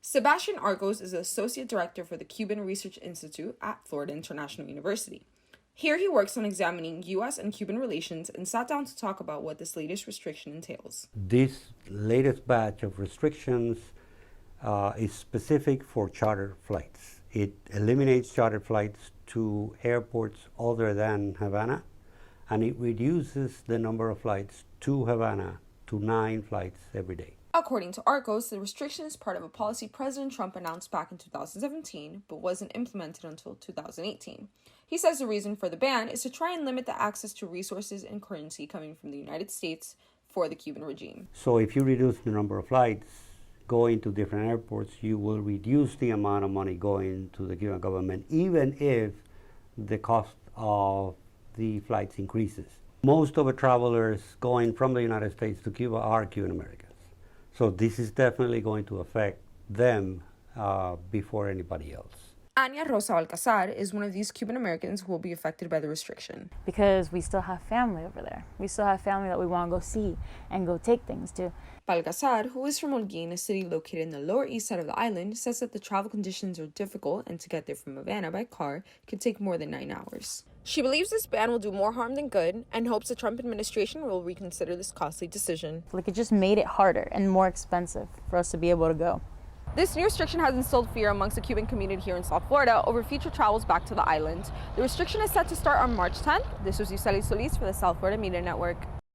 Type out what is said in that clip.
Sebastian Arcos is the Associate Director for the Cuban Research Institute at Florida International University. Here he works on examining U.S. and Cuban relations and sat down to talk about what this latest restriction entails. This latest batch of restrictions is specific for charter flights. It eliminates charter flights to airports other than Havana, and it reduces the number of flights to Havana to 9 flights every day. According to Arcos, the restriction is part of a policy President Trump announced back in 2017, but wasn't implemented until 2018. He says the reason for the ban is to try and limit the access to resources and currency coming from the United States for the Cuban regime. So if you reduce the number of flights going to different airports, you will reduce the amount of money going to the Cuban government, even if the cost of the flights increases. Most of the travelers going from the United States to Cuba are Cuban-Americans. So this is definitely going to affect them before anybody else. Anya Rosa Alcazar is one of these Cuban-Americans who will be affected by the restriction. Because we still have family over there. We still have family that we want to go see and go take things to. Alcazar, who is from Holguin, a city located in the lower east side of the island, says that the travel conditions are difficult and to get there from Havana by car could take more than 9 hours. She believes this ban will do more harm than good and hopes the Trump administration will reconsider this costly decision. Like, it just made it harder and more expensive for us to be able to go. This new restriction has instilled fear amongst the Cuban community here in South Florida over future travels back to the island. The restriction is set to start on March 10th. This was Yuseli Solis for the South Florida Media Network.